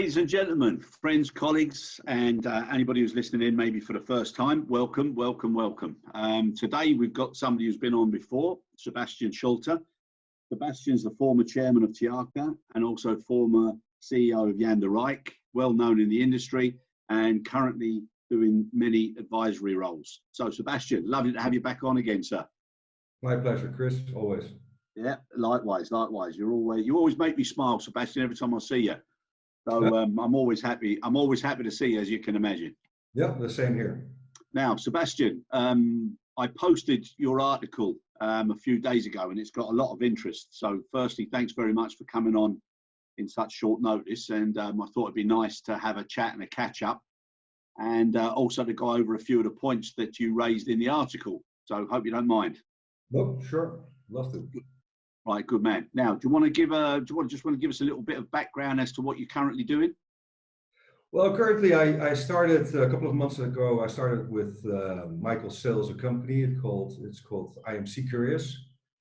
Ladies and gentlemen, friends, colleagues, and anybody who's listening in maybe for the first time, welcome, welcome, welcome. Today we've got somebody who's been on before, Sebastian Scholte. Sebastian's the former chairman of Tiaka and also former CEO of Jan de Rijk, well known in the industry and currently doing many advisory roles. So Sebastian, lovely to have you back on again, sir. My pleasure, Chris, always. Yeah, likewise, likewise. You always make me smile, Sebastian, every time I see you. So I'm always happy to see you, as you can imagine. Yeah, the same here. Now, Sebastian, I posted your article a few days ago and it's got a lot of interest. So firstly, thanks very much for coming on in such short notice. And I thought it'd be nice to have a chat and a catch up and also to go over a few of the points that you raised in the article. So hope you don't mind. No, sure. Love to. Right, good man. Now, do you want to give us a little bit of background as to what you're currently doing? Well, currently I started a couple of months ago. I started with Michael Sales, a company. It's called IMC Careers,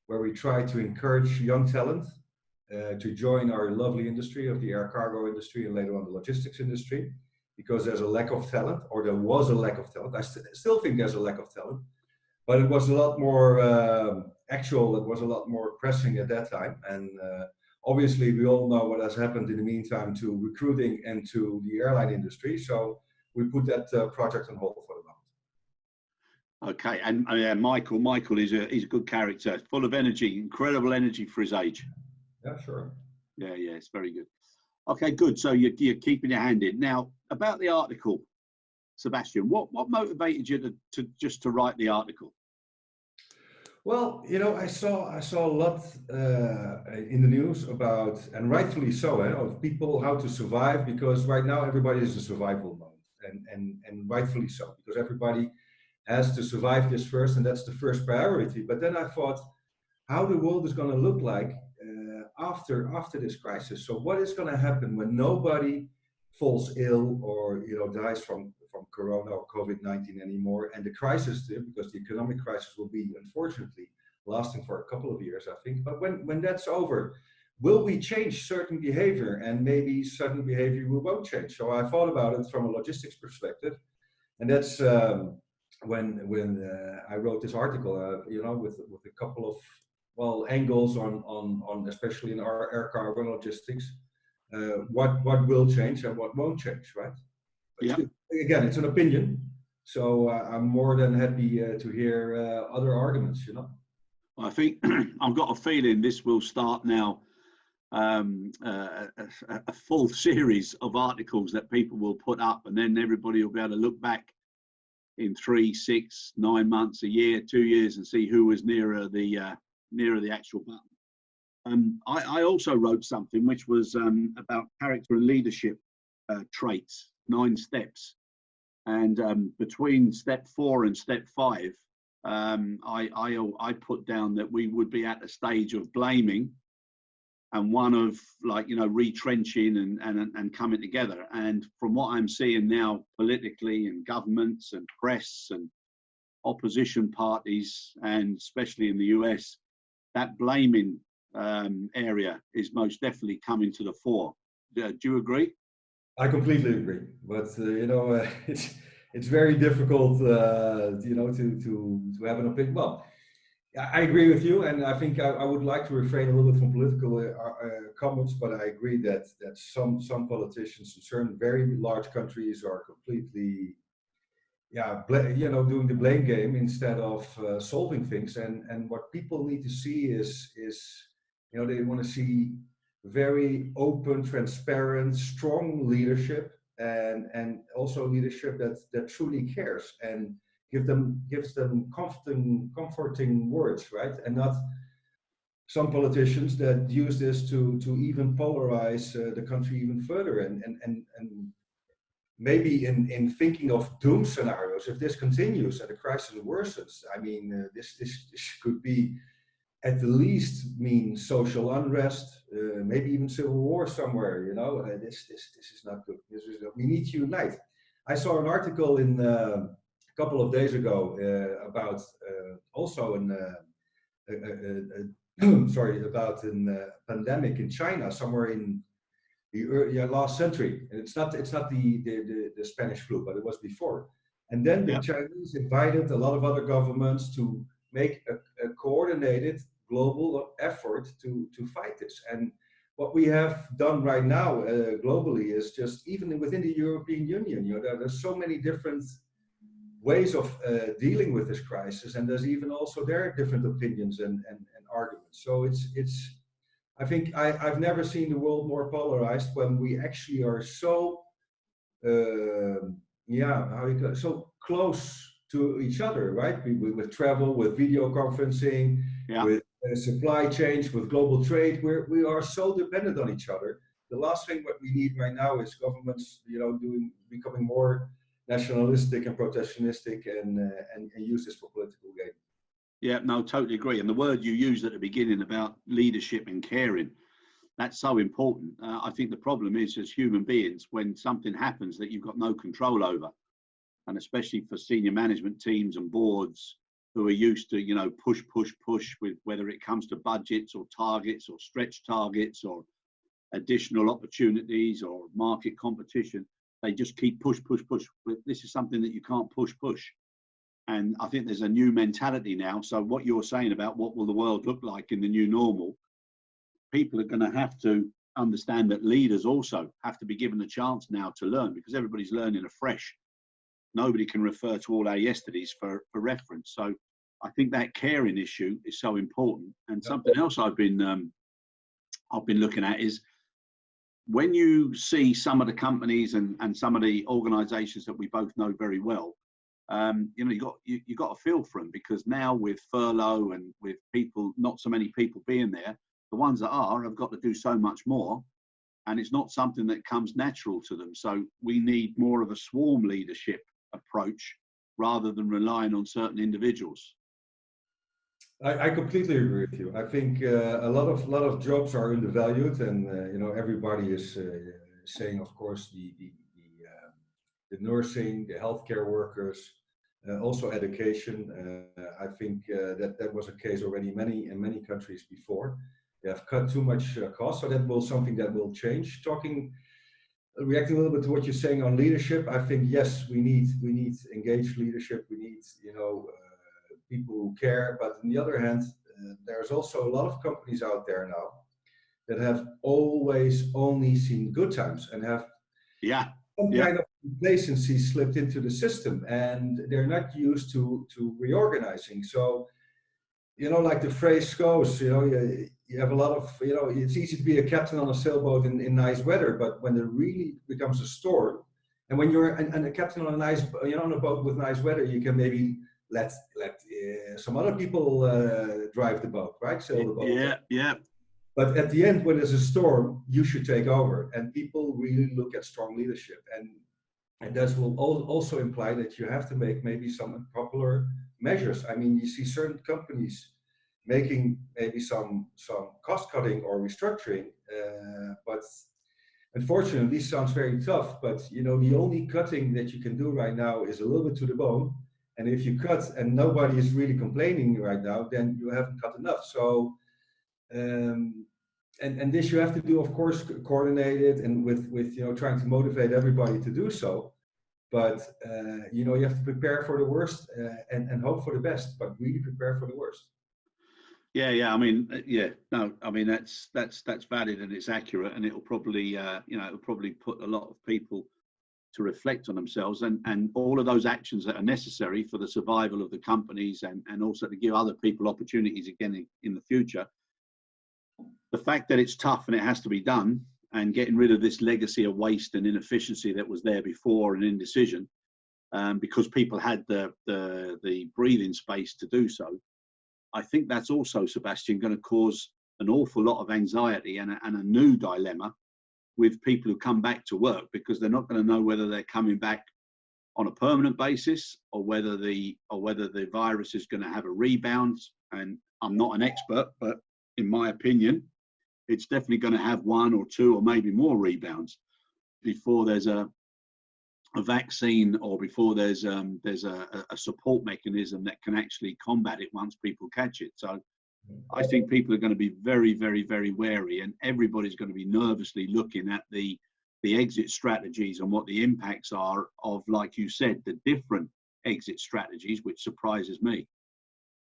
where we try to encourage young talent to join our lovely industry of the air cargo industry and later on the logistics industry, because there's a lack of talent, or there was a lack of talent. I still think there's a lack of talent. But it was a lot more it was a lot more pressing at that time. And obviously, we all know what has happened in the meantime to recruiting and to the airline industry. So we put that project on hold for the moment. Okay, and Michael is a good character, full of energy, incredible energy for his age. Yeah, sure. Yeah, it's very good. Okay, good. So you're keeping your hand in. Now, about the article, Sebastian, what motivated you to write the article? Well, I saw a lot in the news about, and rightfully so, of people how to survive, because right now everybody is in survival mode, and rightfully so, because everybody has to survive this first, and that's the first priority. But then I thought, how the world is going to look like after this crisis. So what is going to happen when nobody falls ill or dies from Corona or COVID-19 anymore, and the crisis there, because the economic crisis will be unfortunately lasting for a couple of years, I think. But when that's over, will we change certain behavior, and maybe certain behavior we won't change? So I thought about it from a logistics perspective, and that's when I wrote this article, with a couple of angles on especially in our air cargo logistics. What will change and what won't change, right? Yeah. Again, it's an opinion, so I'm more than happy to hear other arguments. I think I've got a feeling this will start now a full series of articles that people will put up, and then everybody will be able to look back in 3, 6, 9 months, a year, 2 years, and see who was nearer the actual button. I also wrote something which was about character and leadership traits, 9 steps, and between step 4 and step 5, I put down that we would be at a stage of blaming and one of retrenching and coming together. And from what I'm seeing now politically, and governments and press and opposition parties, and especially in the US, that blaming area is most definitely coming to the fore. Do you agree? I completely agree, but it's very difficult, to have an opinion. Well, I agree with you, and I think I would like to refrain a little bit from political comments, but I agree that some politicians in certain very large countries are completely, doing the blame game instead of solving things. And what people need to see is they want to see very open, transparent, strong leadership, and also leadership that truly cares and gives them comforting words, right? And not some politicians that use this to even polarize the country even further, and maybe in thinking of doom scenarios, if this continues and the crisis worsens, I mean, this could be at the least mean social unrest, maybe even civil war somewhere. This is not good. We need to unite. I saw an article in a couple of days ago about also about a pandemic in China, somewhere in last century. And it's not the Spanish flu, but it was before. And then the Yeah. Chinese invited a lot of other governments to make a coordinated global effort to fight this. And what we have done right now globally is just even within the European Union, there's so many different ways of dealing with this crisis, and there's even also their different opinions and arguments. So it's I think I've never seen the world more polarized when we actually are so so close to each other, right? With travel, with video conferencing, Yeah. with supply chains, with global trade, we are so dependent on each other. The last thing what we need right now is governments, becoming more nationalistic and protectionistic and use this for political gain. Yeah, no, totally agree. And the word you used at the beginning about leadership and caring, that's so important. I think the problem is, as human beings, when something happens that you've got no control over, and especially for senior management teams and boards who are used to, push with whether it comes to budgets or targets or stretch targets or additional opportunities or market competition, they just keep push. This is something that you can't push. And I think there's a new mentality now. So what you're saying about what will the world look like in the new normal, people are going to have to understand that leaders also have to be given a chance now to learn, because everybody's learning afresh. Nobody can refer to all our yesterdays for reference. So I think that caring issue is so important. And something else I've been looking at is when you see some of the companies and some of the organizations that we both know very well, you got a feel for them, because now with furlough and with people, not so many people being there, the ones that have got to do so much more, and it's not something that comes natural to them. So we need more of a swarm leadership approach rather than relying on certain individuals. I completely agree with you. I think a lot of jobs are undervalued, and everybody is saying, of course, the nursing, the healthcare workers, also education. I think that was a case already in many countries before. They have cut too much cost, so that will something that will change. Reacting a little bit to what you're saying on leadership, I think yes, we need engaged leadership. We need people who care. But on the other hand, there's also a lot of companies out there now that have always only seen good times and have some kind of complacency slipped into the system, and they're not used to reorganizing. So, like the phrase goes, you have a lot of, it's easy to be a captain on a sailboat in nice weather, but when it really becomes a storm, and when you're a captain on on a boat with nice weather, you can maybe let some other people drive the boat, right? Sail the boat. Yeah. But at the end, when there's a storm, you should take over, and people really look at strong leadership, and that will also imply that you have to make maybe some unpopular measures. I mean, you see certain companies making maybe some cost cutting or restructuring, but unfortunately, this sounds very tough. But the only cutting that you can do right now is a little bit to the bone. And if you cut and nobody is really complaining right now, then you haven't cut enough. So, and this you have to do, of course, coordinated and with trying to motivate everybody to do so. But you have to prepare for the worst and hope for the best, but really prepare for the worst. Yeah. I mean, that's valid and it's accurate, and it'll probably put a lot of people to reflect on themselves and all of those actions that are necessary for the survival of the companies and also to give other people opportunities again in the future. The fact that it's tough and it has to be done, and getting rid of this legacy of waste and inefficiency that was there before and indecision, because people had the breathing space to do so. I think that's also, Sebastian, going to cause an awful lot of anxiety and a new dilemma with people who come back to work, because they're not going to know whether they're coming back on a permanent basis or whether the virus is going to have a rebound. And I'm not an expert, but in my opinion, it's definitely going to have one or two or maybe more rebounds before there's a vaccine or before there's a support mechanism that can actually combat it once people catch it. So I think people are going to be very, very, very wary, and everybody's going to be nervously looking at the exit strategies and what the impacts are of, like you said, the different exit strategies, which surprises me.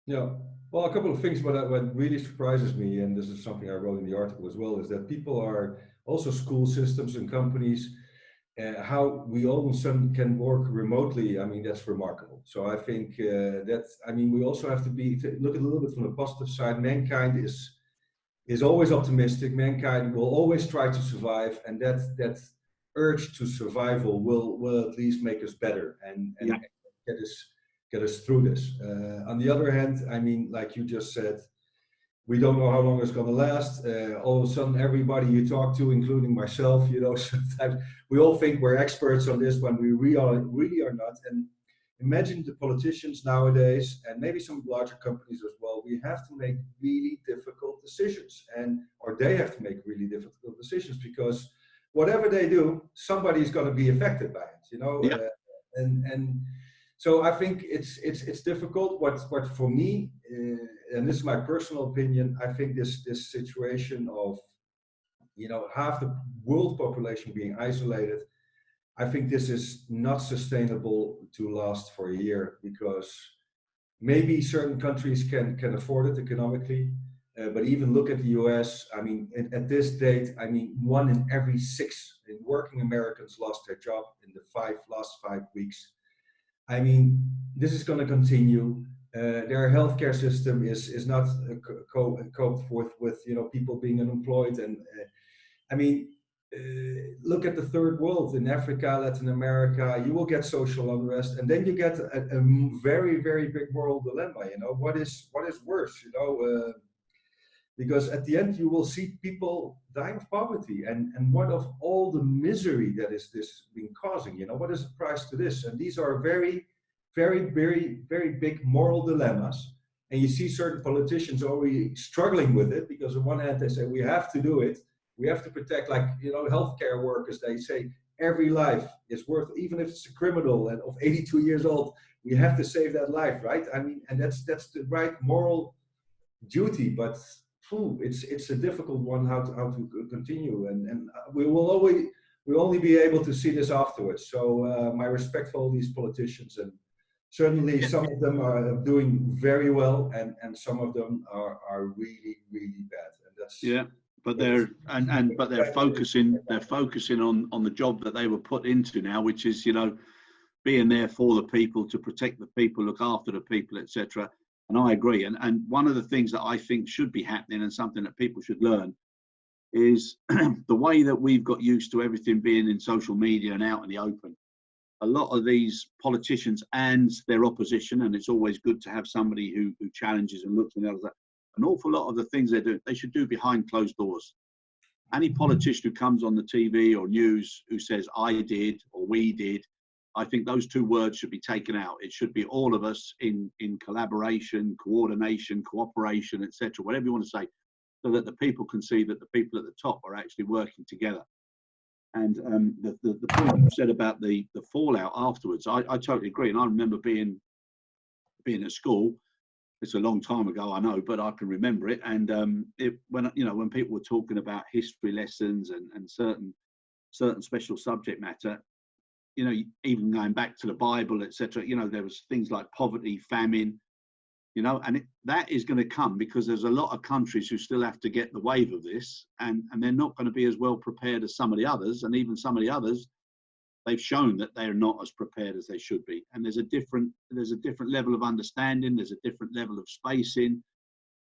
Yeah, well, a couple of things. What really surprises me, and this is something I wrote in the article as well, is that people are also school systems and companies, how we all of a sudden can work remotely. I mean, that's remarkable. So I think we also have to look at a little bit from the positive side. Mankind is always optimistic. Mankind will always try to survive, and that urge to survival will at least make us better and Yeah. get us through this. On the other hand, I mean, like you just said, we don't know how long it's going to last. All of a sudden, everybody you talk to, including myself, sometimes we all think we're experts on this when we really are not. And imagine the politicians nowadays, and maybe some larger companies as well. We have to make really difficult decisions, or they have to make really difficult decisions, because whatever they do, somebody is going to be affected by it. Yeah. So I think it's difficult. What for me, and this is my personal opinion, I think this situation of half the world population being isolated, I think this is not sustainable to last for a year, because maybe certain countries can afford it economically, but even look at the US. I mean, at this date, I mean, 1 in every 6 working Americans lost their job in the last 5 weeks. I mean, this is going to continue. Their healthcare system is not coped with people being unemployed, and I mean, look at the third world in Africa, Latin America. You will get social unrest, and then you get a very, very big moral dilemma. What is worse? Because at the end you will see people dying of poverty, and what of all the misery that is this being causing? What is the price to this? And these are very, very, very, very big moral dilemmas. And you see certain politicians already struggling with it, because on one hand they say we have to do it, we have to protect, like healthcare workers. They say every life is worth, even if it's a criminal and of 82 years old, we have to save that life, right? I mean, and that's the right moral duty, but it's a difficult one how to continue, and we'll only be able to see this afterwards. So my respect for all these politicians, and certainly some of them are doing very well, and some of them are really, really bad, and that's but they're focusing on the job that they were put into now, which is being there for the people, to protect the people, look after the people, etc. And I agree. And one of the things that I think should be happening, and something that people should learn, is the way that we've got used to everything being in social media and out in the open. A lot of these politicians and their opposition, and it's always good to have somebody who challenges and looks and others, an awful lot of the things they do, they should do behind closed doors. Any politician who comes on the TV or news who says I did or we did, I think those 2 words should be taken out. It should be all of us in collaboration, coordination, cooperation, etc., whatever you want to say, so that the people can see that the people at the top are actually working together. And the point you said about the fallout afterwards, I totally agree. And I remember being at school. It's a long time ago, I know, but I can remember it. And when people were talking about history lessons and certain special subject matter, even going back to the Bible, etc., there was things like poverty, famine, and that is going to come, because there's a lot of countries who still have to get the wave of this, and they're not going to be as well prepared as some of the others. And even some of the others, they've shown that they're not as prepared as they should be. And there's a different level of understanding, there's a different level of spacing,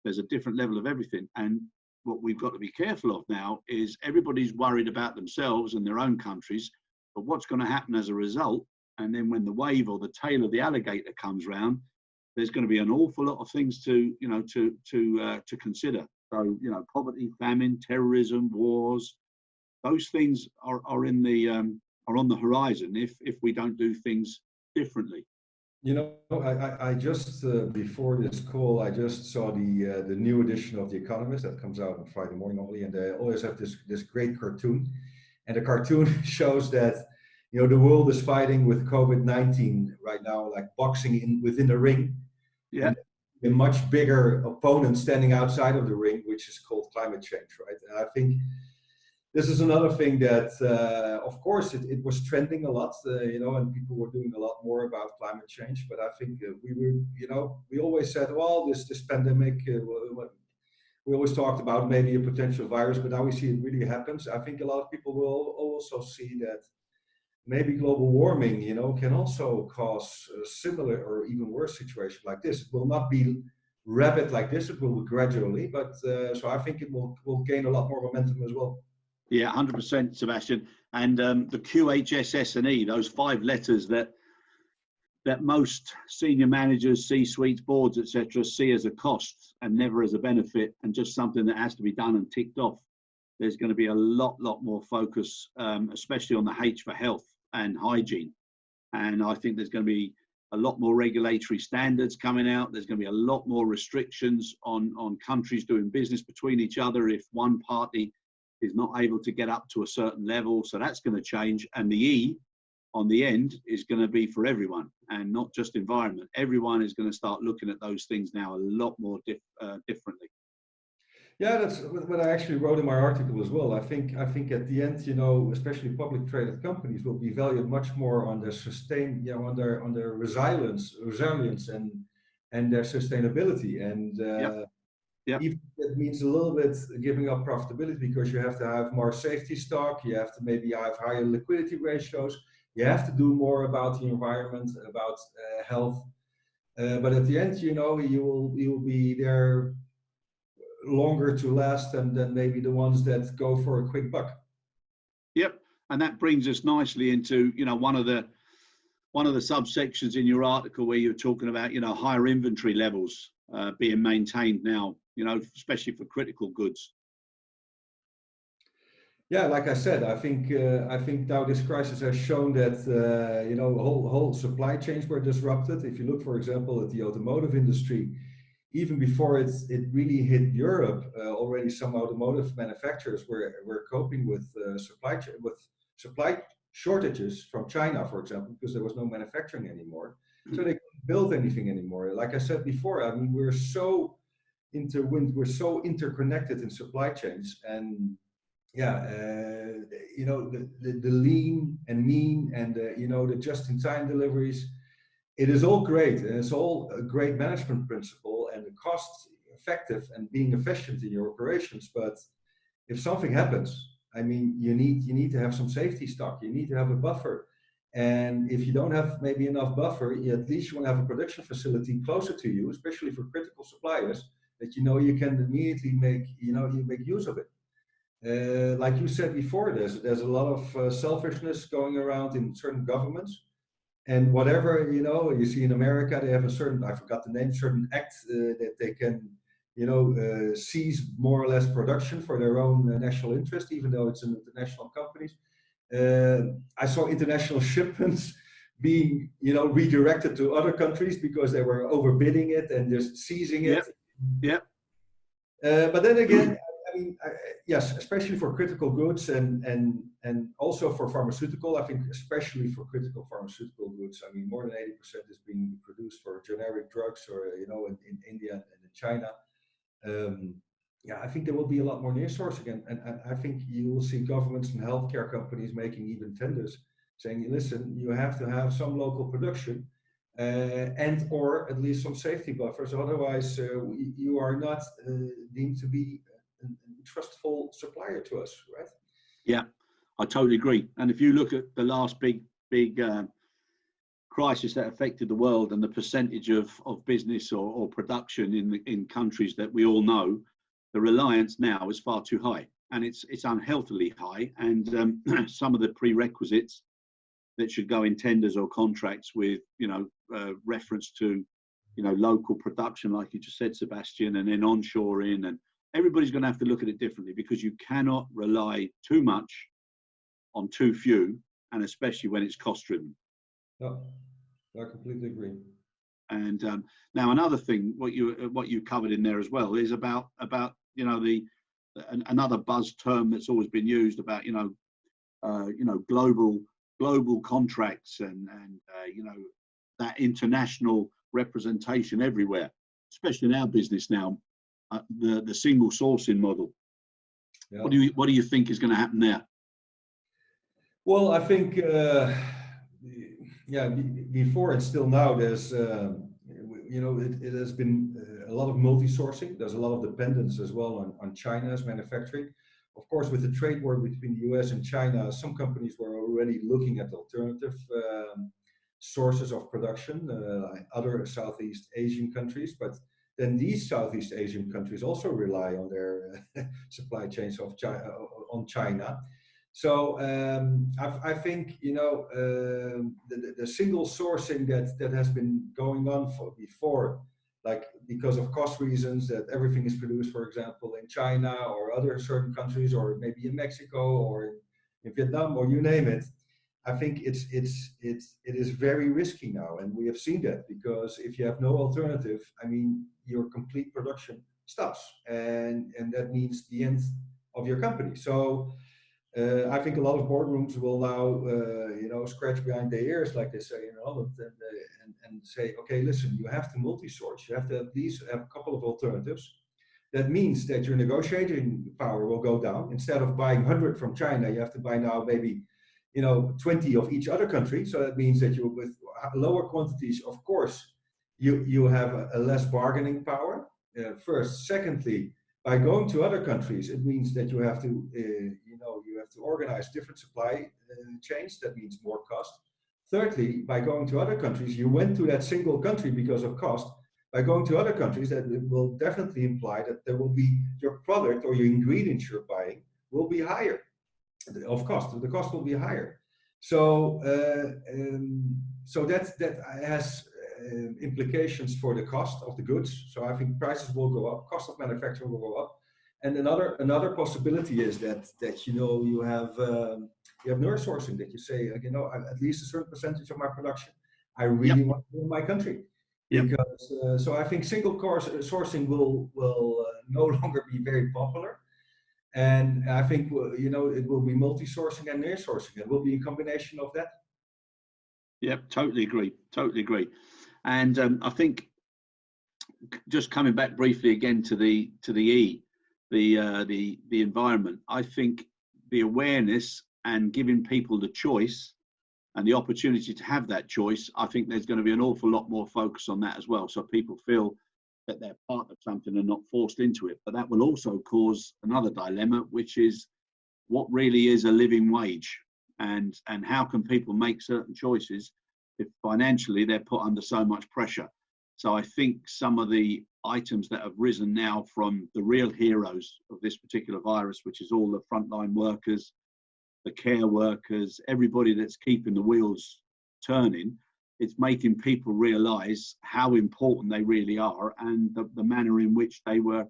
there's a different level of everything. And what we've got to be careful of now is everybody's worried about themselves and their own countries, but what's going to happen as a result? And then when the wave or the tail of the alligator comes round, there's going to be an awful lot of things to consider. So poverty, famine, terrorism, wars, those things are on the horizon if we don't do things differently. I just before this call, I just saw the new edition of The Economist that comes out on Friday morning only, and they always have this great cartoon, and the cartoon shows that the world is fighting with COVID-19 right now, like boxing within a ring. Yeah. a much bigger opponent standing outside of the ring, which is called climate change, right? And I think this is another thing that, of course, it was trending a lot, and people were doing a lot more about climate change. But I think we always said, well, this pandemic, we always talked about maybe a potential virus, but now we see it really happens. I think a lot of people will also see that maybe global warming, can also cause a similar or even worse situation like this. It will not be rapid like this, it will be gradually, but so I think it will gain a lot more momentum as well. Yeah, 100%, Sebastian. And the QHSS&E, those 5 letters that most senior managers, C-suites, boards, etc., see as a cost and never as a benefit, and just something that has to be done and ticked off. There's going to be a lot more focus, especially on the H for health and hygiene. And I think there's going to be a lot more regulatory standards coming out. There's going to be a lot more restrictions on countries doing business between each other if one party is not able to get up to a certain level. So that's going to change. And the E on the end is going to be for everyone and not just environment. Everyone is going to start looking at those things now a lot more differently. Yeah, that's what I actually wrote in my article as well. I think at the end, especially public traded companies will be valued much more on their on their resilience and their sustainability. And Yep. even that means a little bit giving up profitability because you have to have more safety stock, you have to maybe have higher liquidity ratios, you have to do more about the environment, about health. But at the end, you will be there longer to last than maybe the ones that go for a quick buck. Yep, and that brings us nicely into one of the subsections in your article where you're talking about higher inventory levels being maintained now, especially for critical goods. Yeah, like I said, I think now this crisis has shown that whole supply chains were disrupted. If you look, for example, at the automotive industry, even before it really hit Europe, already some automotive manufacturers were coping with supply shortages from China, for example, because there was no manufacturing anymore. So they couldn't build anything anymore. Like I said before, I mean, we're so interconnected in supply chains, and the lean and mean and the just-in-time deliveries. It is all great, and it's all a great management principle and cost effective and being efficient in your operations. But if something happens, I mean, you need to have some safety stock. You need to have a buffer, and if you don't have maybe enough buffer, at least you want to have a production facility closer to you, especially for critical suppliers, that you can immediately make use of it. Like you said before, there's a lot of selfishness going around in certain governments. And whatever, you see in America, they have a certain, I forgot the name, certain act that they can, seize more or less production for their own national interest, even though it's an international companies. I saw international shipments being, redirected to other countries because they were overbidding it and just seizing it. Yep. But then again, I mean, yes, especially for critical goods and also for pharmaceutical. I think especially for critical pharmaceutical goods. I mean, more than 80% is being produced for generic drugs, or in India and in China. I think there will be a lot more nearshoring, and I think you will see governments and healthcare companies making even tenders, saying, listen, you have to have some local production. And or at least some safety buffers. Otherwise, you are not deemed to be a trustful supplier to us, right? Yeah, I totally agree. And if you look at the last big crisis that affected the world and the percentage of business or production in countries that we all know, the reliance now is far too high, and it's unhealthily high. And some of the prerequisites that should go in tenders or contracts with reference to local production, like you just said, Sebastian, and then onshoring, and everybody's going to have to look at it differently, because you cannot rely too much on too few, and especially when it's cost driven. No, I completely agree. And now another thing, what you covered in there as well is about another buzz term that's always been used about global contracts and that international representation everywhere. especially in our business now, the single sourcing model. Yeah. What do you think is going to happen there? Well, I think, yeah, before and still now, there's, it has been a lot of multi-sourcing. There's a lot of dependence as well on China's manufacturing. Of course, with the trade war between the US and China, some companies were already looking at alternative sources of production, like other Southeast Asian countries. But then these Southeast Asian countries also rely on their supply chains of on China. So I think the single sourcing that has been going on before, like because of cost reasons, that everything is produced, for example, in China or other certain countries, or maybe in Mexico or in Vietnam, or you name it. I think it is very risky now, and we have seen that, because if you have no alternative, I mean, your complete production stops, and that means the end of your company. So I think a lot of boardrooms will now, scratch behind their ears, like they say in Holland, and say, okay, listen, you have to multi-source. You have to at least have a couple of alternatives. That means that your negotiating power will go down. Instead of buying 100 from China, you have to buy now maybe 20 of each other country. So that means that you, with lower quantities, of course, you have a less bargaining power. First, secondly, by going to other countries, it means that you have to, you have to organize different supply chains. That means more cost. Thirdly, by going to other countries, you went to that single country because of cost. By going to other countries, that will definitely imply that there will be your product or your ingredients you're buying will be higher. Of cost, the cost will be higher. So, so that has implications for the cost of the goods. So I think prices will go up, cost of manufacturing will go up, and another possibility is that you have nurse sourcing, that you say, at least a certain percentage of my production I really want in my country. Because so I think single sourcing will no longer be very popular. And I think, it will be multi-sourcing and near sourcing. It will be a combination of that. Yeah, totally agree. Totally agree. And I think, just coming back briefly again to the environment, I think the awareness and giving people the choice and the opportunity to have that choice, I think there's going to be an awful lot more focus on that as well. So people feel that they're part of something and not forced into it. But that will also cause another dilemma, which is what really is a living wage, and how can people make certain choices if financially they're put under so much pressure. So I think some of the items that have risen now from the real heroes of this particular virus, which is all the frontline workers, the care workers, everybody that's keeping the wheels turning, it's making people realize how important they really are, and the manner in which they were,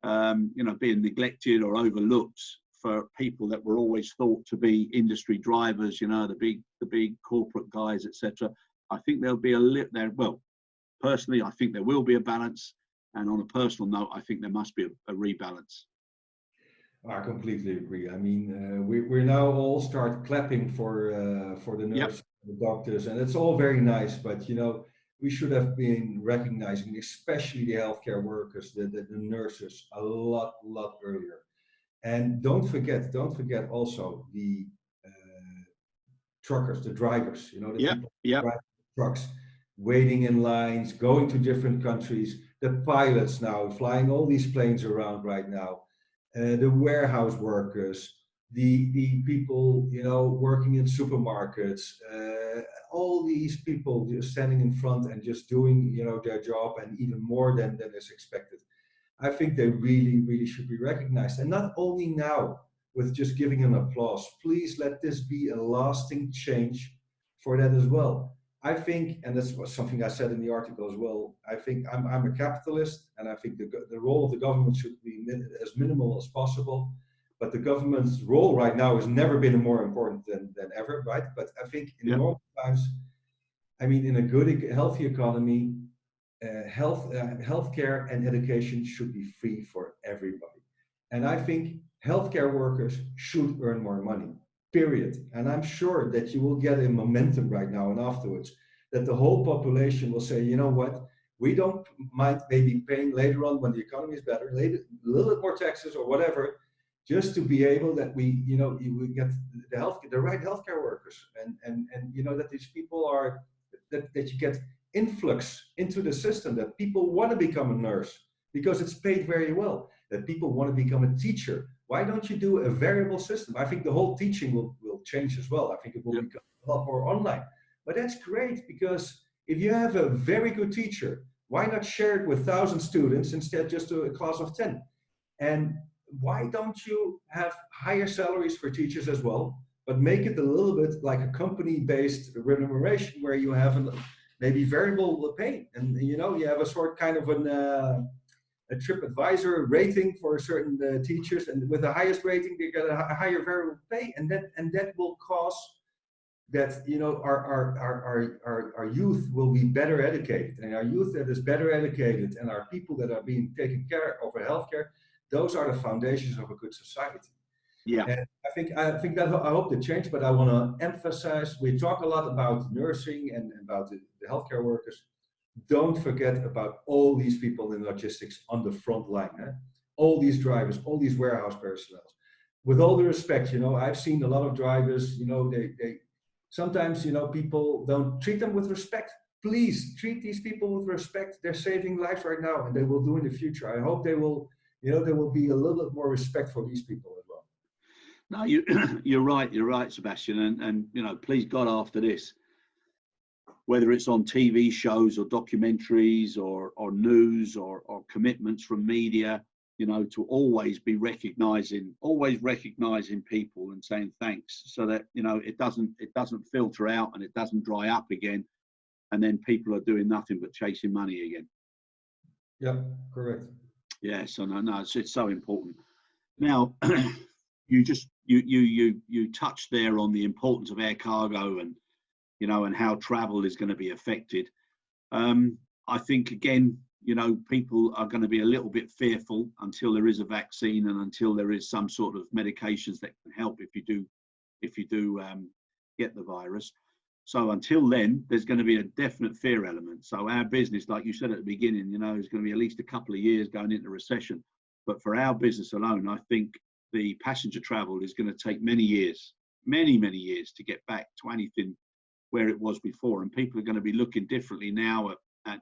being neglected or overlooked for people that were always thought to be industry drivers, the big corporate guys, etc. I think there'll be a little there. Well, personally, I think there will be a balance, and on a personal note, I think there must be a rebalance. I completely agree. I mean, we're now all start clapping for the nurses, the doctors, and it's all very nice. But we should have been recognizing, especially the healthcare workers, the nurses, a lot earlier. And don't forget also the truckers, the drivers. The people driving trucks, waiting in lines, going to different countries. The pilots now flying all these planes around right now. The warehouse workers, the people, working in supermarkets, all these people just standing in front and just doing, their job, and even more than is expected. I think they really should be recognized, and not only now with just giving an applause. Please let this be a lasting change for that as well. I think, and that's something I said in the article as well, I think I'm a capitalist, and I think the role of the government should be as minimal as possible. But the government's role right now has never been more important than ever, right? But I think in normal times, I mean, in a good, healthy economy, healthcare and education should be free for everybody. And I think healthcare workers should earn more money. Period. And I'm sure that you will get a momentum right now and afterwards, that the whole population will say, you know what, We don't mind maybe paying later on when the economy is better, later, a little bit more taxes or whatever, just to be able that we, we get the right healthcare workers, and that these people are, that you get influx into the system, that people want to become a nurse because it's paid very well, that people want to become a teacher. Why don't you do a variable system? I think the whole teaching will change as well. I think it will become a lot more online. But that's great, because if you have a very good teacher, why not share it with 1,000 students instead just to a class of 10? And why don't you have higher salaries for teachers as well, but make it a little bit like a company-based remuneration where you have maybe variable pay, and you have a sort kind of a TripAdvisor rating for certain teachers, and with the highest rating they get a higher variable pay, and that will cause that our youth will be better educated, and our youth that is better educated, and our people that are being taken care of for healthcare, those are the foundations of a good society. Yeah. And I think that I hope to change, but I want to emphasize, we talk a lot about nursing and about the healthcare workers. Don't forget about all these people in logistics on the front line. All these drivers, all these warehouse personnel. With all the respect, I've seen a lot of drivers, they sometimes, people don't treat them with respect. Please treat these people with respect. They're saving lives right now, and they will do in the future. I hope they will, there will be a little bit more respect for these people as well. No, you're right, Sebastian. And please God, after this, whether it's on TV shows or documentaries or news or commitments from media, to always be recognizing people and saying thanks, so that it doesn't filter out and it doesn't dry up again, and then people are doing nothing but chasing money again. Yeah, correct. Yeah, so no, it's so important. Now, you touched there on the importance of air cargo and and how travel is going to be affected. I think again, people are going to be a little bit fearful until there is a vaccine and until there is some sort of medications that can help if you do get the virus. So until then, there's going to be a definite fear element. So our business, like you said at the beginning, is going to be at least a couple of years going into recession. But for our business alone, I think the passenger travel is going to take many years to get back to anything where it was before. And people are going to be looking differently now at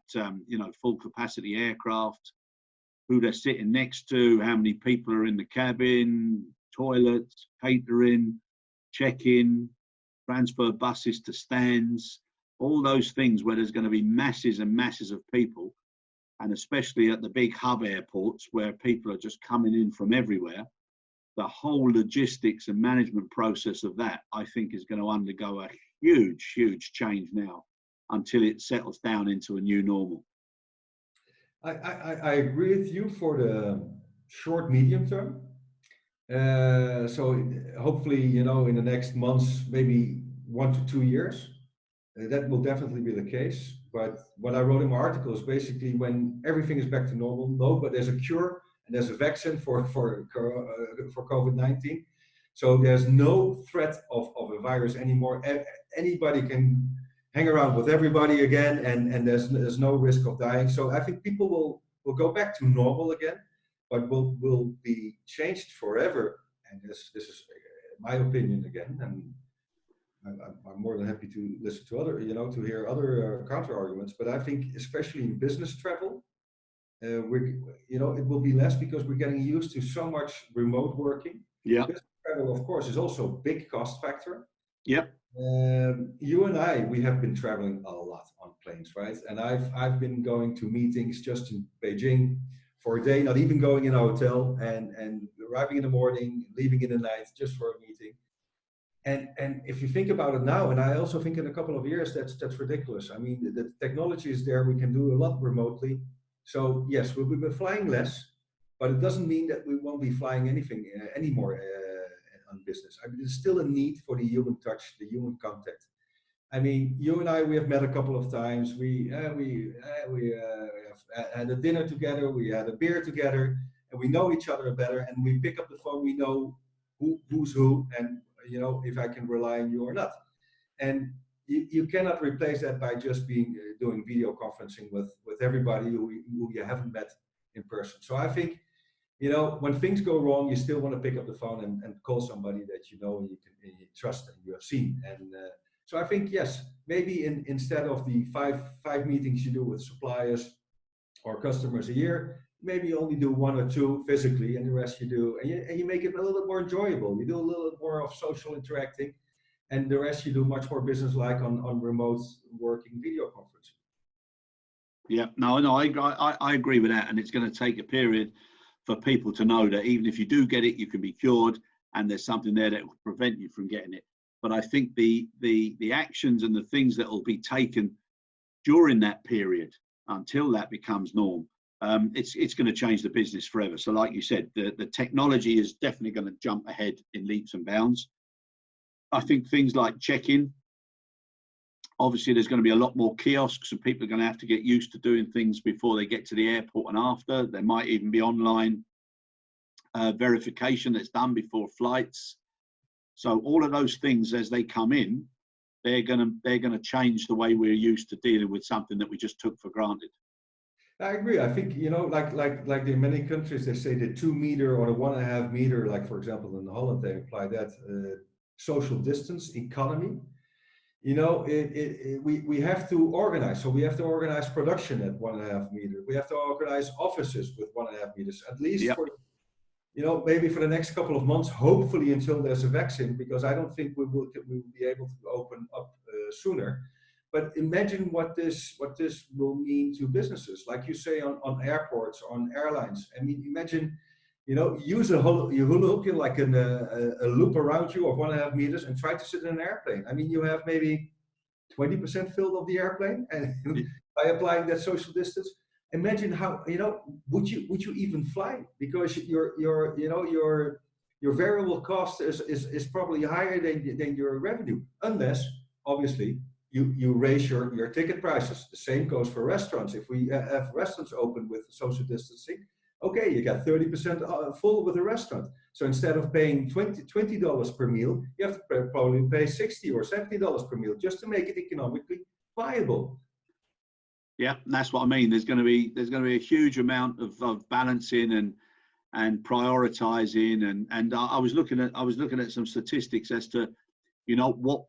full capacity aircraft, who they're sitting next to, how many people are in the cabin, toilets, catering, check-in, transfer buses to stands, all those things where there's going to be masses and masses of people, and especially at the big hub airports where people are just coming in from everywhere. The whole logistics and management process of that, I think, is going to undergo a huge change now until it settles down into a new normal. I agree with you for the short, medium term. So hopefully, in the next months, maybe 1 to 2 years, that will definitely be the case. But what I wrote in my article is basically when everything is back to normal, no, but there's a cure and there's a vaccine for COVID-19. So there's no threat of a virus anymore. Anybody can hang around with everybody again, and there's no risk of dying. So I think people will go back to normal again, but will be changed forever. And this is my opinion again, and I'm more than happy to listen to other, to hear other counter arguments. But I think especially in business travel, it will be less because we're getting used to so much remote working. Yeah. Business travel, of course, is also a big cost factor. Yep. You and I, we have been traveling a lot on planes, right? And I've been going to meetings just in Beijing for a day, not even going in a hotel, and arriving in the morning, leaving in the night just for a meeting. And if you think about it now, and I also think in a couple of years, that's ridiculous. I mean, the technology is there. We can do a lot remotely. So yes, we'll be flying less, but it doesn't mean that we won't be flying anything anymore on business. I mean, there's still a need for the human touch, the human contact. I mean, you and I, we have met a couple of times. We have had a dinner together. We had a beer together, and we know each other better. And we pick up the phone. We know who's who, and if I can rely on you or not. And you cannot replace that by just being doing video conferencing with everybody who you haven't met in person. So I think, you know, when things go wrong, you still want to pick up the phone and call somebody that you know and you trust and you have seen. And so I think, yes, maybe instead of the five meetings you do with suppliers or customers a year, maybe you only do 1 or 2 physically, and the rest you do, and you make it a little bit more enjoyable. You do a little bit more of social interacting, and the rest you do much more business-like on remote working video conferencing. Yeah, no, I agree with that, and it's going to take a period for people to know that even if you do get it, you can be cured, and there's something there that will prevent you from getting it. But I think the actions and the things that will be taken during that period until that becomes norm, it's going to change the business forever. So like you said, the technology is definitely going to jump ahead in leaps and bounds. I think things like check-in, obviously there's going to be a lot more kiosks, and people are going to have to get used to doing things before they get to the airport and after. There might even be online verification that's done before flights. So all of those things, as they come in, they're going to change the way we're used to dealing with something that we just took for granted. I agree. I think, you know, like in many countries, they say the 2 meter or the 1.5 meter, like for example, in Holland, they apply that social distance economy. You know, we have to organize. So we have to organize production at 1.5 meter. We have to organize offices with 1.5 meters, at least for, you know, maybe for the next couple of months, hopefully until there's a vaccine, because I don't think we will be able to open up sooner. But imagine what this will mean to businesses, like you say on airports, on airlines. I mean, imagine, you know, use a hula hoop, like a loop around you of 1.5 meters, and try to sit in an airplane. I mean, you have maybe 20% filled of the airplane, and by applying that social distance, imagine how, you know, would you even fly? Because your variable cost is probably higher than your revenue, unless obviously you raise your ticket prices. The same goes for restaurants. If we have restaurants open with social distancing, okay, you got 30% full with a restaurant. So instead of paying $20 per meal, you have to probably pay $60 or $70 per meal just to make it economically viable. Yeah, and that's what I mean. There's going to be a huge amount of balancing and prioritizing, and I was looking at some statistics as to, you know, what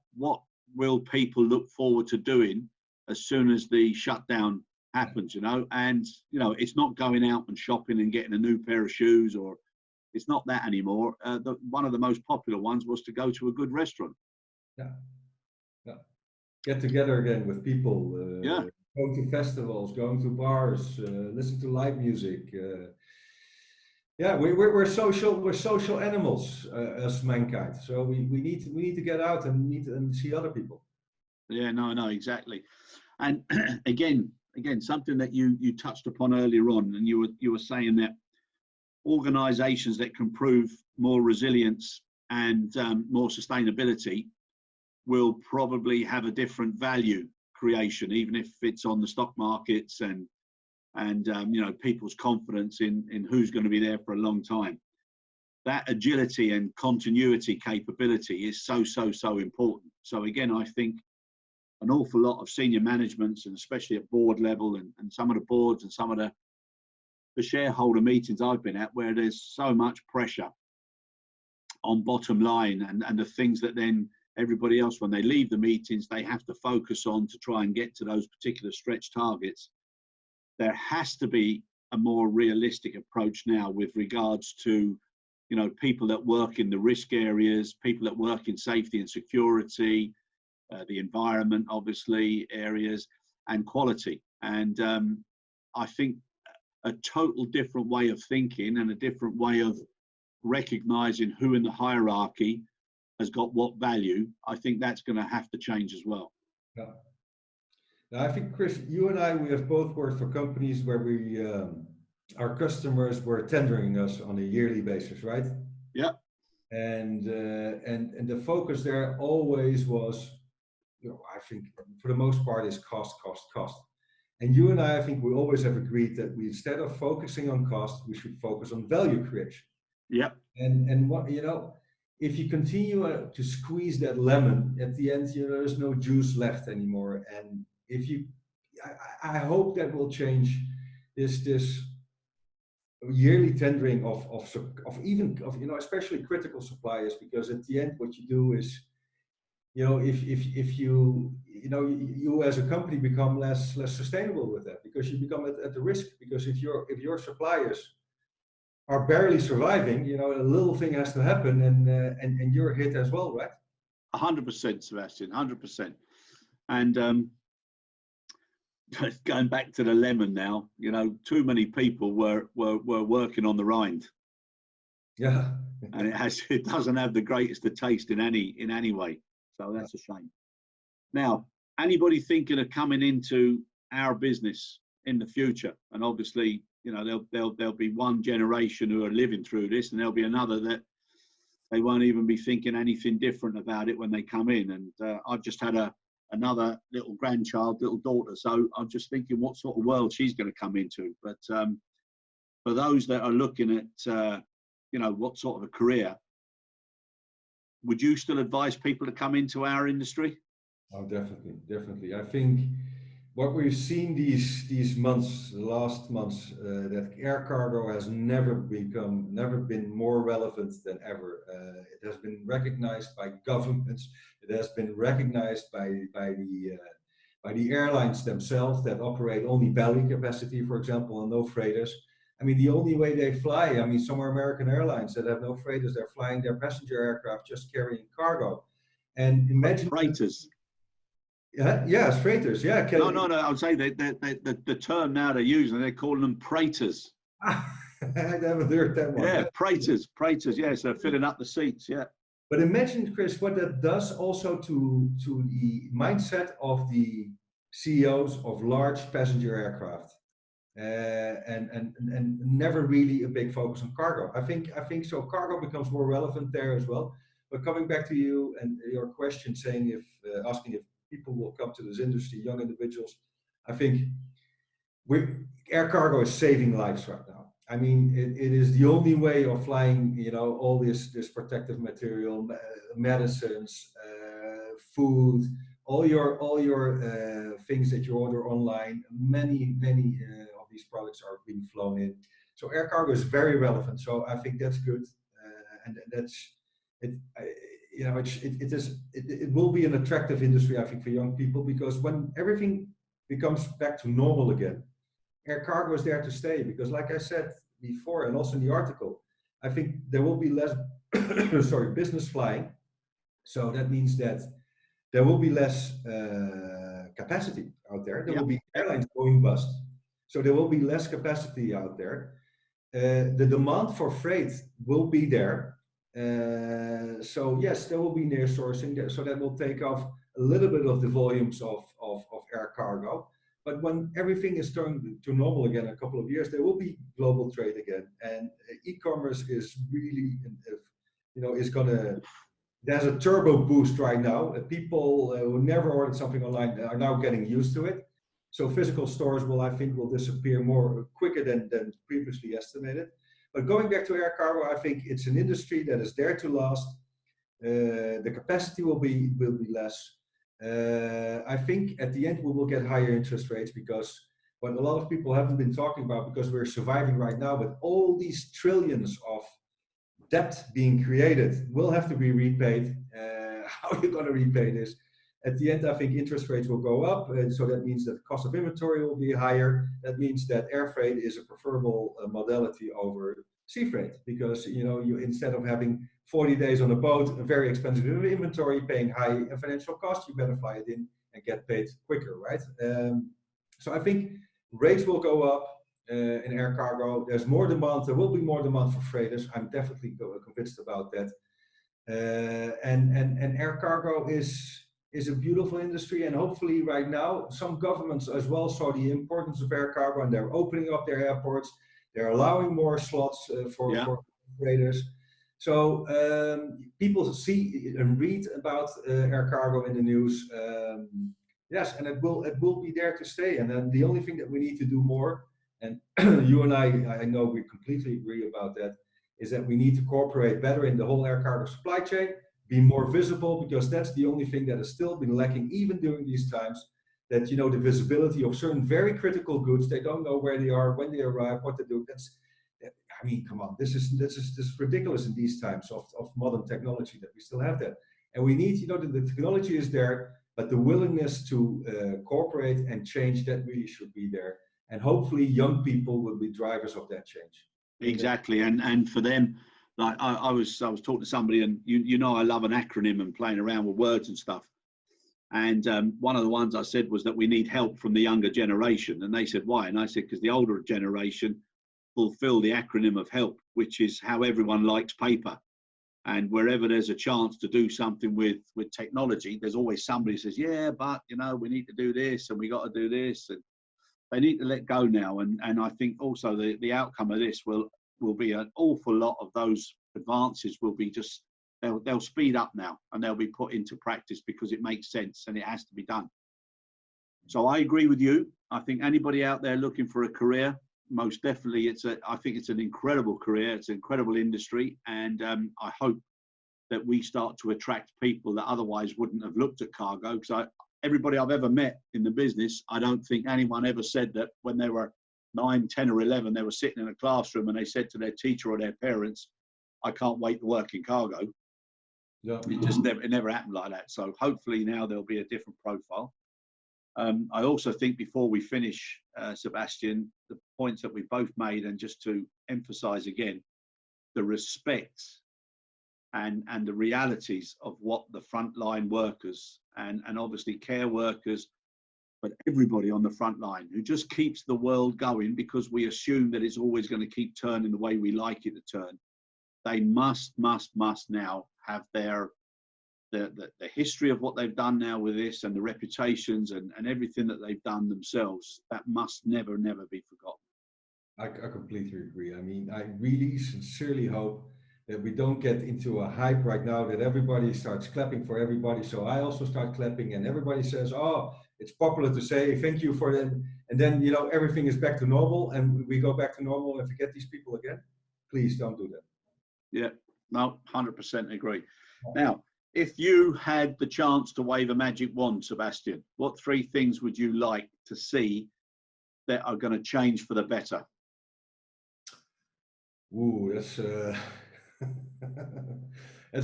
will people look forward to doing as soon as the shutdown happens, you know. And you know, it's not going out and shopping and getting a new pair of shoes, or it's not that anymore. One of the most popular ones was to go to a good restaurant. Yeah. Get together again with people. Going to festivals, going to bars, listen to live music. We're social animals as mankind. So we need to get out and see other people. Yeah, no, exactly. And again, something that you touched upon earlier on, and you were saying that organizations that can prove more resilience and more sustainability will probably have a different value creation, even if it's on the stock markets and you know, people's confidence in who's going to be there for a long time. That agility and continuity capability is so important. So again, I think an awful lot of senior managements, and especially at board level and some of the boards and some of the shareholder meetings I've been at, where there's so much pressure on bottom line and the things that then everybody else, when they leave the meetings, they have to focus on to try and get to those particular stretch targets. There has to be a more realistic approach now with regards to, you know, people that work in the risk areas, people that work in safety and security, the environment, obviously, areas, and quality. And I think a total different way of thinking and a different way of recognizing who in the hierarchy has got what value, I think that's going to have to change as well. Yeah. Now, I think, Chris, you and I, we have both worked for companies where our customers were tendering us on a yearly basis, right? Yeah. And the focus there always was, you know, I think for the most part is cost. And you and I think we always have agreed that we, instead of focusing on cost, we should focus on value creation. Yeah. And what, you know, if you continue to squeeze that lemon, at the end, there's no juice left anymore. And if you, I hope that will change this yearly tendering of especially critical suppliers, because at the end, what you do is, if you as a company become less sustainable with that, because you become at the risk, because if your suppliers are barely surviving, a little thing has to happen, and you're hit as well, right? 100%, Sebastian, 100%. And going back to the lemon now, too many people were working on the rind. Yeah. And it doesn't have the greatest of taste in any way. So that's a shame. Now, anybody thinking of coming into our business in the future, and obviously, there'll be one generation who are living through this, and there'll be another that they won't even be thinking anything different about it when they come in. And I've just had another little daughter, so I'm just thinking what sort of world she's going to come into. But for those that are looking at, what sort of a career, would you still advise people to come into our industry? Oh, definitely. I think what we've seen these months, last months, that air cargo has never been more relevant than ever. It has been recognized by governments. It has been recognized by the airlines themselves that operate only belly capacity, for example, and no freighters. I mean, the only way they fly, some are American airlines that have no freighters, they're flying their passenger aircraft just carrying cargo. And imagine freighters. Yes, freighters. Yeah. No. I would say the term now they're using, they're calling them freighters. I never heard that one. Yeah, freighters. Yes, they're filling up the seats. Yeah. But imagine, Chris, what that does also to the mindset of the CEOs of large passenger aircraft, and never really a big focus on cargo. I think so. Cargo becomes more relevant there as well. But coming back to you and your question, saying asking if people will come to this industry, young individuals, I think air cargo is saving lives right now. I mean, it is the only way of flying, all this protective material, medicines, food, all your things that you order online. Many of these products are being flown in. So air cargo is very relevant. So I think that's good, and that's it. It will be an attractive industry, I think, for young people, because when everything becomes back to normal again, air cargo is there to stay. Because like I said before, and also in the article, I think there will be less business flying. So that means that there will be less capacity out there. There will be airlines going bust. So there will be less capacity out there. The demand for freight will be there. So yes, there will be near sourcing there, so that will take off a little bit of the volumes of air cargo. But when everything is turning to normal again in a couple of years, there will be global trade again, and e-commerce is really, there's a turbo boost right now. People who never ordered something online are now getting used to it. So physical stores will disappear more quicker than previously estimated. But going back to air cargo, I think it's an industry that is there to last. The capacity will be less. I think at the end we will get higher interest rates, because what a lot of people haven't been talking about, because we're surviving right now with all these trillions of debt being created, will have to be repaid. How are you going to repay this? At the end, I think interest rates will go up, and so that means that the cost of inventory will be higher. That means that air freight is a preferable modality over sea freight, because you instead of having 40 days on a boat, a very expensive inventory, paying high financial costs, you better fly it in and get paid quicker, right? So I think rates will go up in air cargo. There's more demand. There will be more demand for freighters. I'm definitely convinced about that. And air cargo is a beautiful industry, and hopefully right now some governments as well saw the importance of air cargo, and they're opening up their airports. They're allowing more slots for freighters. So people see and read about air cargo in the news. Yes, and it will be there to stay. And then the only thing that we need to do more, and you and I know we completely agree about that, is that we need to cooperate better in the whole air cargo supply chain, be more visible, because that's the only thing that has still been lacking even during these times. That, you know, the visibility of certain very critical goods, they don't know where they are, when they arrive, what to do. I mean, come on, this is ridiculous in these times of modern technology that we still have that. And we need, you know, the technology is there, but the willingness to cooperate and change, that really should be there. And hopefully young people will be drivers of that change. Exactly. And for them, like I was talking to somebody, and you know, I love an acronym and playing around with words and stuff. And one of the ones I said was that we need help from the younger generation. And they said, why? And I said, because the older generation fulfill the acronym of HELP, which is how everyone likes paper. And wherever there's a chance to do something with technology, there's always somebody who says, yeah, but, you know, we need to do this and we got to do this. And they need to let go now. And I think also the outcome of this will be an awful lot of those advances will be just, they'll speed up now and they'll be put into practice because it makes sense and it has to be done. So I agree with you. I think anybody out there looking for a career, most definitely I think it's an incredible career. It's an incredible industry. And I hope that we start to attract people that otherwise wouldn't have looked at cargo. Because everybody I've ever met in the business, I don't think anyone ever said that when they were 9, 10 or 11, they were sitting in a classroom and they said to their teacher or their parents, I can't wait to work in cargo. Yeah. It never happened like that. So hopefully now there'll be a different profile. I also think before we finish, Sebastian, the points that we both made, and just to emphasize again, the respect and the realities of what the frontline workers and obviously care workers, but everybody on the front line who just keeps the world going, because we assume that it's always going to keep turning the way we like it to turn. They must now have the history of what they've done now with this, and the reputations and everything that they've done themselves. That must never be forgotten. I completely agree. I mean, I really sincerely hope that we don't get into a hype right now that everybody starts clapping for everybody. So I also start clapping and everybody says, oh, it's popular to say thank you for them. And then, you know, everything is back to normal and we go back to normal and forget these people again. Please don't do that. Yeah, no, 100% agree. Now, if you had the chance to wave a magic wand, Sebastian, what 3 things would you like to see that are going to change for the better? Ooh, that's a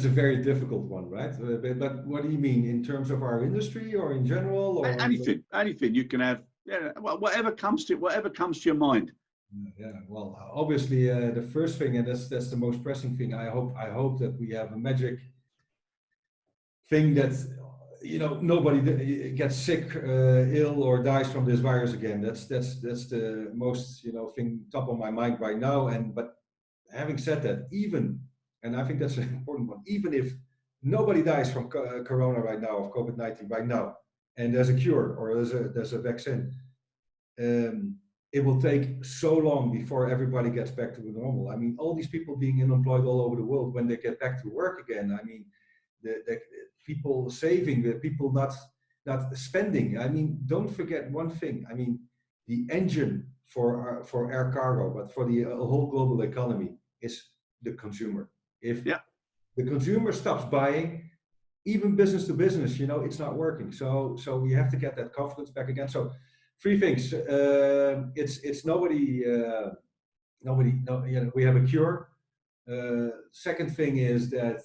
very difficult one, right? But what do you mean, in terms of our industry or in general? Or anything you can have. Yeah, well, whatever comes to your mind. Yeah, well, obviously the first thing, and that's the most pressing thing. I hope that we have a magic thing that, you know, nobody gets sick, ill, or dies from this virus again. That's the most, you know, thing top of my mind right now. But having said that, and I think that's an important one, even if nobody dies from corona right now, of COVID-19 right now, and there's a cure or there's a vaccine. It will take so long before everybody gets back to normal. I mean, all these people being unemployed all over the world, when they get back to work again, I mean, the people saving, the people not spending. I mean, don't forget one thing. I mean, the engine for air cargo, but for the whole global economy is the consumer. If the consumer stops buying, even business to business, you know, it's not working. So we have to get that confidence back again. So 3 things. It's nobody. You know, we have a cure. Second thing is that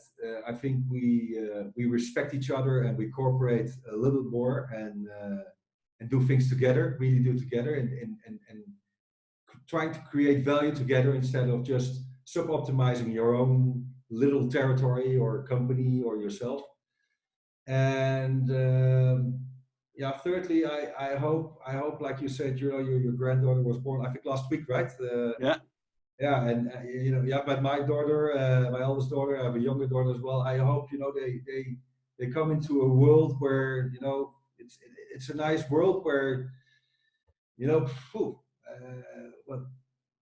I think we respect each other and we cooperate a little more and do things together. Really do together and trying to create value together instead of just sub-optimizing your own little territory or company or yourself. And yeah, thirdly, I hope, like you said, you know, your granddaughter was born, I think last week, right? Yeah, and you know, yeah, but my daughter, my eldest daughter, I have a younger daughter as well. I hope, you know, they come into a world where, you know, it's a nice world where, you know,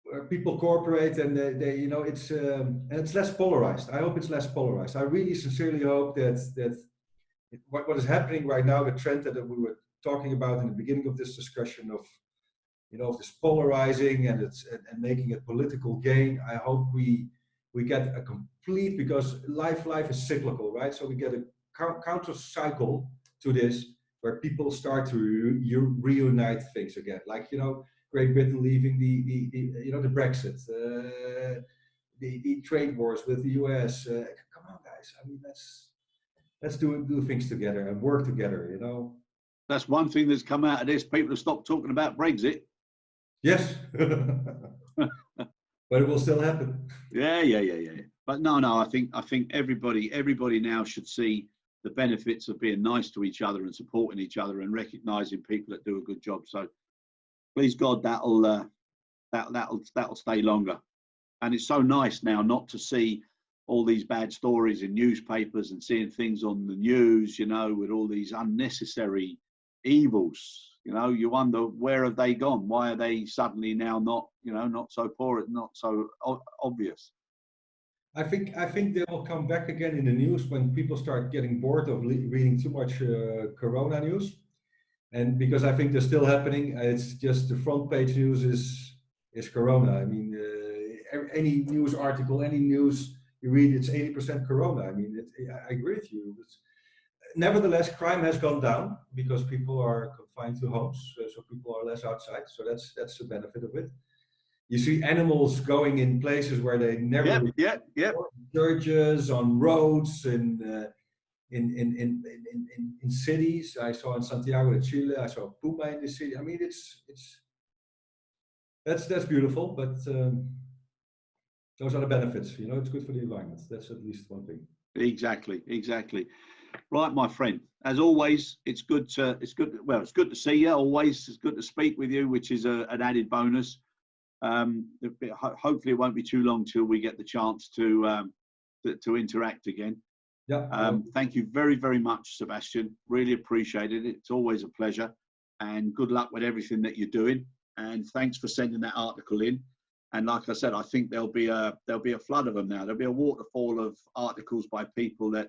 where people cooperate and they you know, and it's less polarized. I hope it's less polarized. I really sincerely hope that what is happening right now, the trend that we were talking about in the beginning of this discussion of, you know, this polarizing and making it political gain. I hope we we get a complete, because life is cyclical, right? So we get a counter cycle to this, where people start to reunite things again, like, you know, Great Britain leaving the you know, the Brexit, the trade wars with the US. Come on, guys. I mean, let's do things together and work together. You know. That's one thing that's come out of this. People have stopped talking about Brexit. Yes, but it will still happen. Yeah. But no, I think everybody now should see the benefits of being nice to each other and supporting each other and recognizing people that do a good job. So please God, that'll stay longer. And it's so nice now not to see all these bad stories in newspapers and seeing things on the news, you know, with all these unnecessary evils. You know, you wonder, where have they gone? Why are they suddenly now not, you know, not so poor, not so obvious? I think they will come back again in the news when people start getting bored of reading too much Corona news, and because I think they're still happening. It's just the front page news is Corona. I mean, any news article, any news you read, it's 80% Corona. I mean, I agree with you. Nevertheless, crime has gone down because people are confined to homes, so people are less outside. So that's the benefit of it. You see animals going in places where they never before, churches, on roads, in cities. I saw in Santiago de Chile, I saw a puma in the city. I mean, that's beautiful, but those are the benefits. You know, it's good for the environment. That's at least one thing. Exactly. Right, my friend. As always, it's good to see you. Always, it's good to speak with you, which is an added bonus. Hopefully, it won't be too long till we get the chance to interact again. Yeah. Thank you very, very much, Sebastian. Really appreciate it. It's always a pleasure, and good luck with everything that you're doing. And thanks for sending that article in. And like I said, I think there'll be a flood of them now. There'll be a waterfall of articles by people that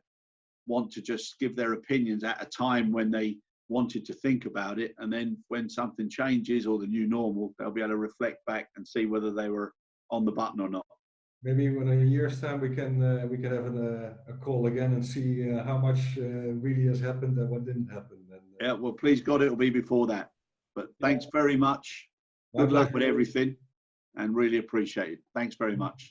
want to just give their opinions at a time when they wanted to think about it, and then when something changes or the new normal, they'll be able to reflect back and see whether they were on the button or not. Maybe in a year's time we can have a call again and see how much really has happened and what didn't happen. And, yeah, well, please God, it'll be before that. But thanks very much. Good luck with everything, and really appreciate it. Thanks very much.